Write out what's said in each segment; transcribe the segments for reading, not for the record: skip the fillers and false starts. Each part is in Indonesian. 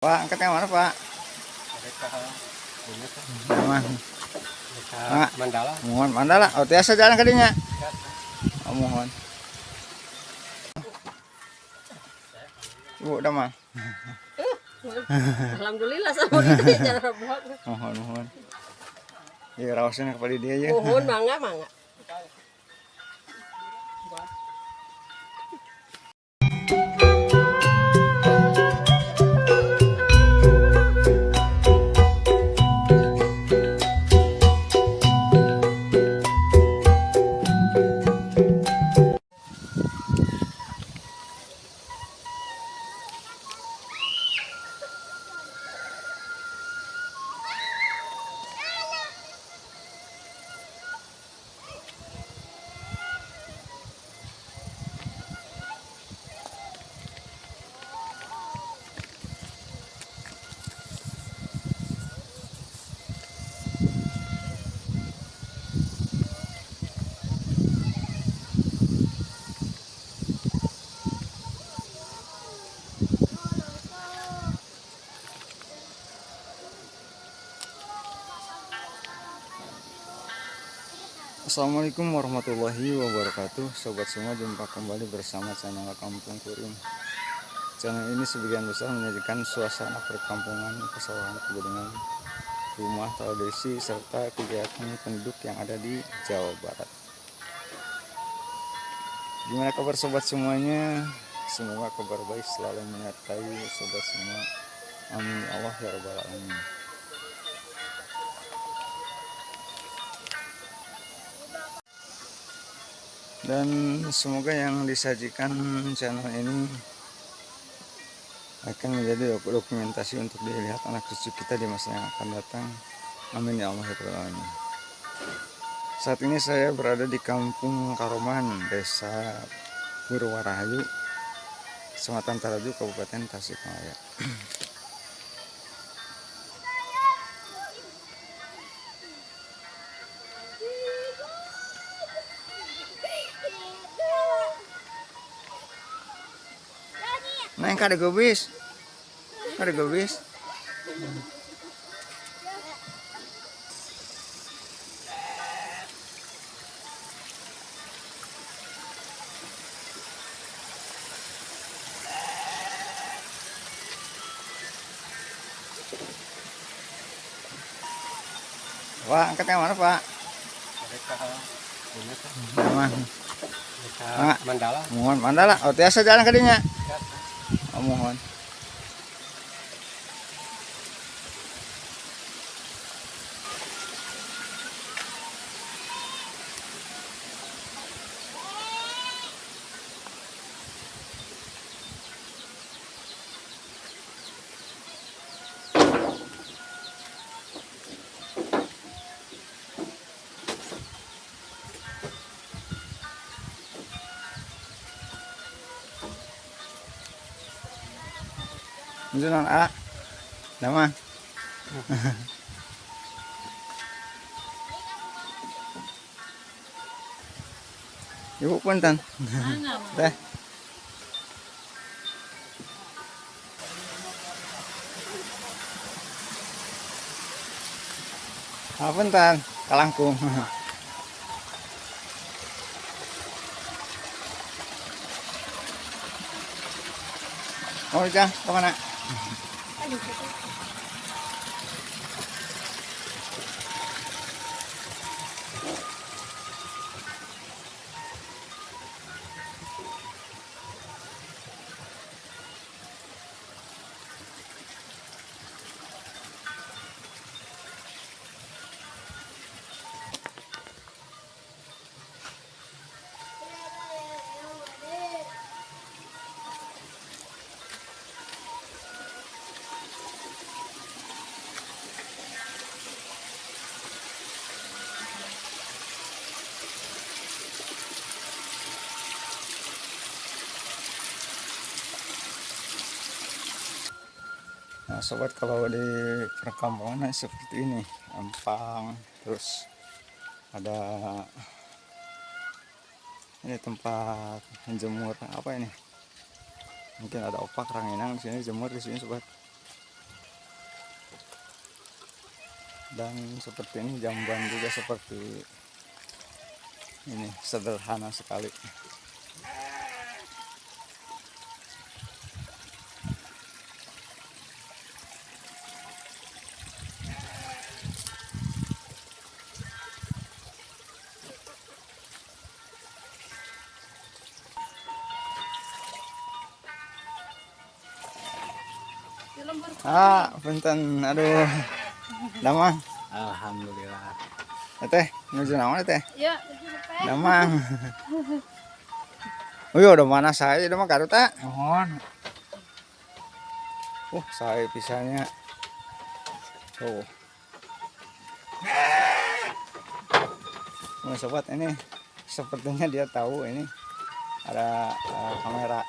Pak, angkat yang mana Pak? Mana? Mandala. Mohon Mandala. Oh, tiasa jalan kadinya. Oh, mohon. Ibu udah mah. Alhamdulillah sama gitu ya cara buat. Mohon. Ya rawasin kepada dia ya. Mohon mangga. Assalamualaikum warahmatullahi wabarakatuh. Sobat semua, jumpa kembali bersama channel Kampung Kuring. Channel ini sebagian besar menyajikan suasana perkampungan, pesawahan, pegunungan, rumah, tradisi, serta kegiatan penduduk yang ada di Jawa Barat. Gimana kabar sobat semuanya? Semoga kabar baik selalu menyertai sobat semua. Amin ya Allah ya Rabbal Alamin. Dan semoga yang disajikan channel ini akan menjadi dokumentasi untuk dilihat anak cucu kita di masa yang akan datang. Amin ya Allah ya Rabbal Alamin. Saat ini saya berada di Kampung Karoman, Desa Purwarahayu, Kecamatan Taraju, Kabupaten Tasikmalaya. Neng kada gobis. Pak, angkat yang mana Pak? Mana? Mandala. Mohon Mandala. Oh, tiasa jalan kadinya. Oh, mohon. Jalan A. Nama. Ibu punten. Teh. Punten, kalangkung. Oh, Ika, kemana? Nah, sobat, kalau di perkampungan seperti ini, empang, terus ada ini tempat menjemur apa ini? Mungkin ada opak ranginang di sini, jemur di sini sobat. Dan seperti ini jamban juga seperti ini, sederhana sekali. Punten, aduh, damang. Alhamdulillah. Teh, nuju naon teh? Ya, Damang. Udah mana saya, udah mah Garut ah. Mohon. Saya pisahnya. Tuh. Sobat, ini sepertinya dia tahu ini ada kamera.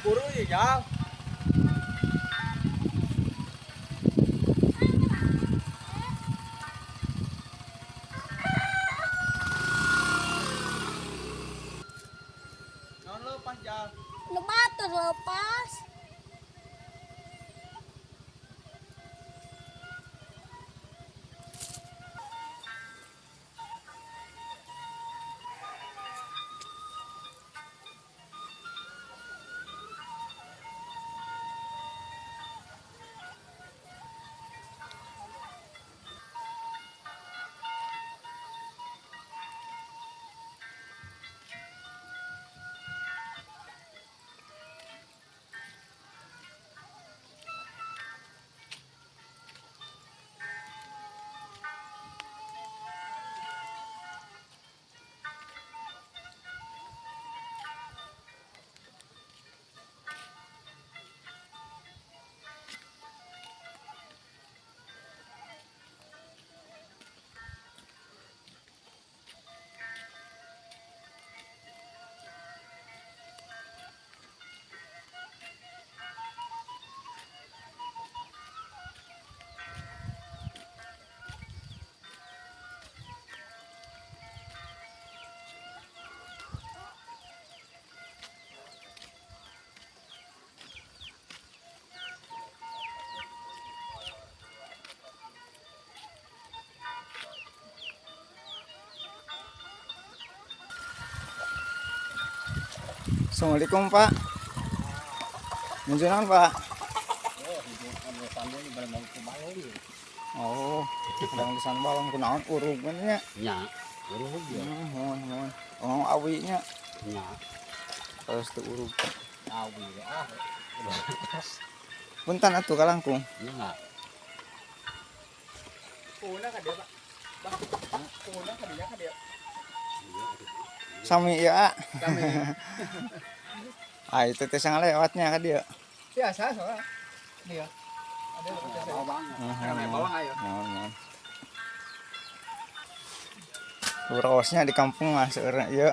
Buru ya. Non lo panjang. Lumato lepas. Assalamualaikum Pak. Nujunan Pak. Oh, sedang di sana balong kunaon urugan nya. Nya. Urug ya. Mohon. Oh, awinya. Nya. Terus teu urug. Awi ah. Punten atuh kalangkung. Nya. Kuna ka dia, Pak. Bang. Kuna ka dia. Sami ya. Kami Itu teh sang lewatnya ka dia. biasa soalnya. Dia. Ada yang Bawa banget. Kami bawang ayo. Mohon. Urosnya di kampung mah seureun ieu.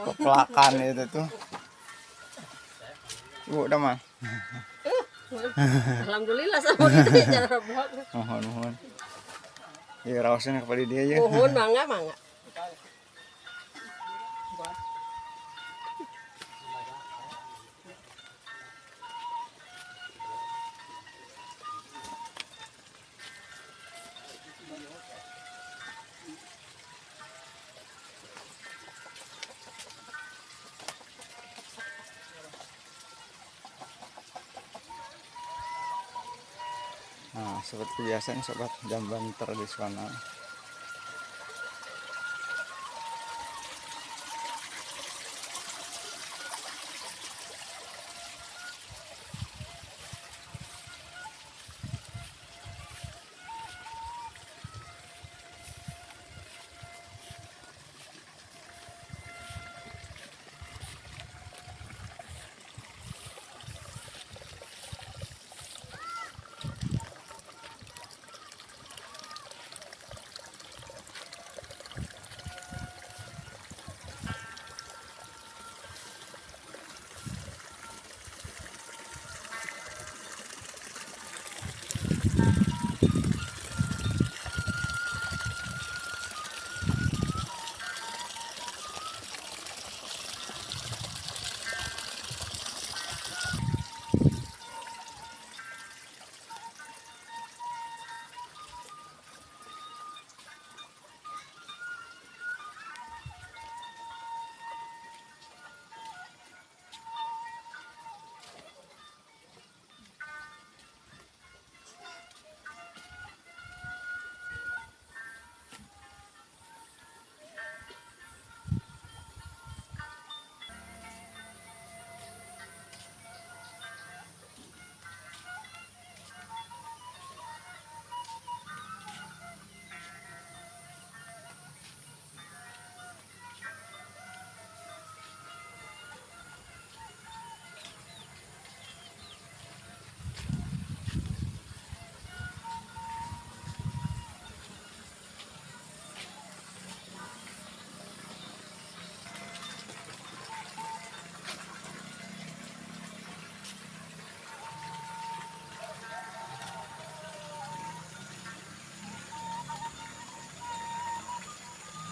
Peplakan itu tuh. Udah mah. Alhamdulillah sama gitu ya cara blok. Mohon. Iya raosnya kepada dia ya. Mohon mangga. Nah, seperti biasa nih sobat, jamban tradisional.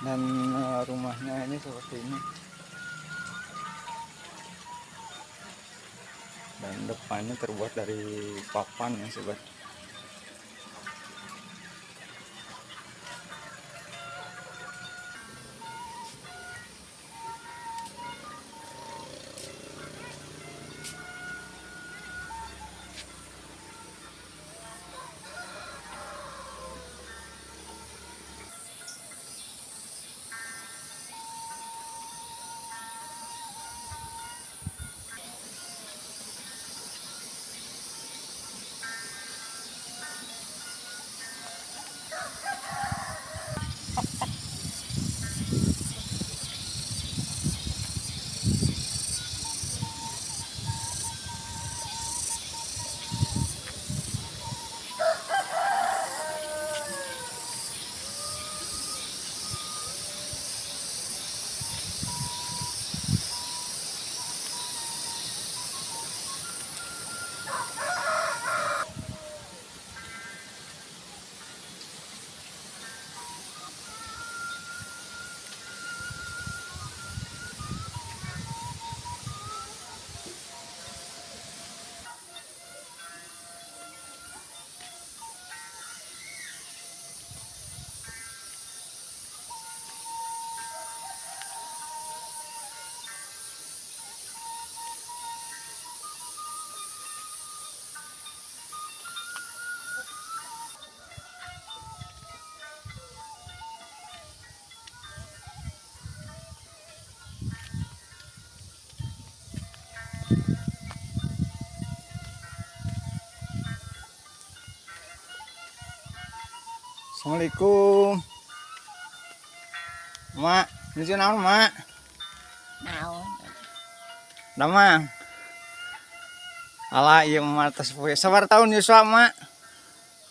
Dan rumahnya ini seperti ini, dan depannya terbuat dari papan ya sobat. Assalamualaikum. Mak, ini naon mak? Naon. Damang. Ala ieu mah tos poe. Sabar tahun Yuswa mak?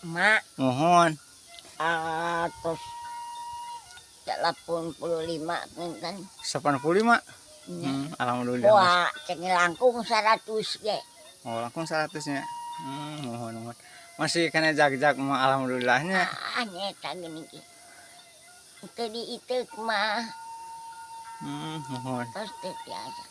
Mak, Mohon. atos 85 pinten. 85. Alhamdulillah. Wah, cek langkung 100 ge. Oh, langsung 100 nya. Mohon. Masih kena jag-jag mah alhamdulillahnya. Nyeta gini ki. Itu diitek mah Mohon. pasti biasa.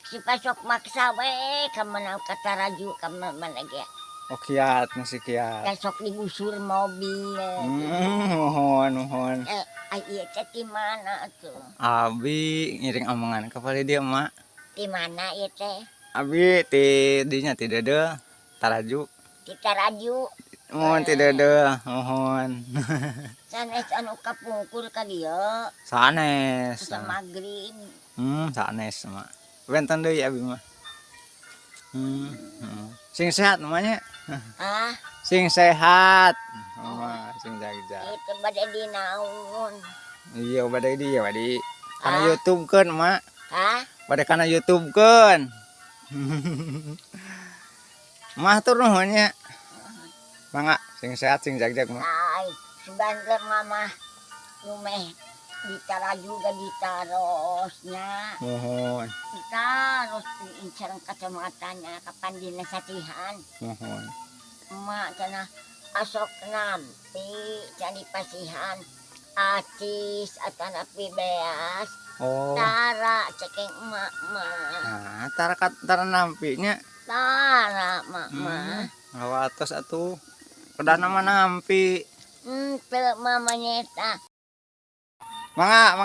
Si pasok maksa we kamana kata raju kamana ge. Oh kiat, masih kiat. Besok digusur mobil. Mohon. Ieu teh di mana tuh? Abi ngiring omongan kepada dia mak. Di mana ieu teh? Abi ti dinya ti dede taraju. Di Taraju. Mohon tidak ada, mohon. Sanes anu kapungkur ka dieu Sanes. sa magrib. Sanes mah. Benten deui abi mah. Sing sehat namanya. Ah, Sing sehat. Mah sing jaga. itu bade dinaun. Iya bade di ya bade. Kana Ah. YouTube-keun mak. Hah? Bade kana YouTube-keun. Mah tur nuhunnya. Mangga sing sehat sing jagjag mah. Ay, sebentar mama lumeh ditaraju ga ditarosnya. Mohon, Ditaros di sareng kacamatanya kapan dinasatihan. mohon. Emak cenah asok nampi jadi pasihan acis atanapi beas Oh. tara ceking emak mah Nah, tara nampinya. tara emak mah Awatos atuh. Kedana mah nampi. teu mamanya eta Mangga.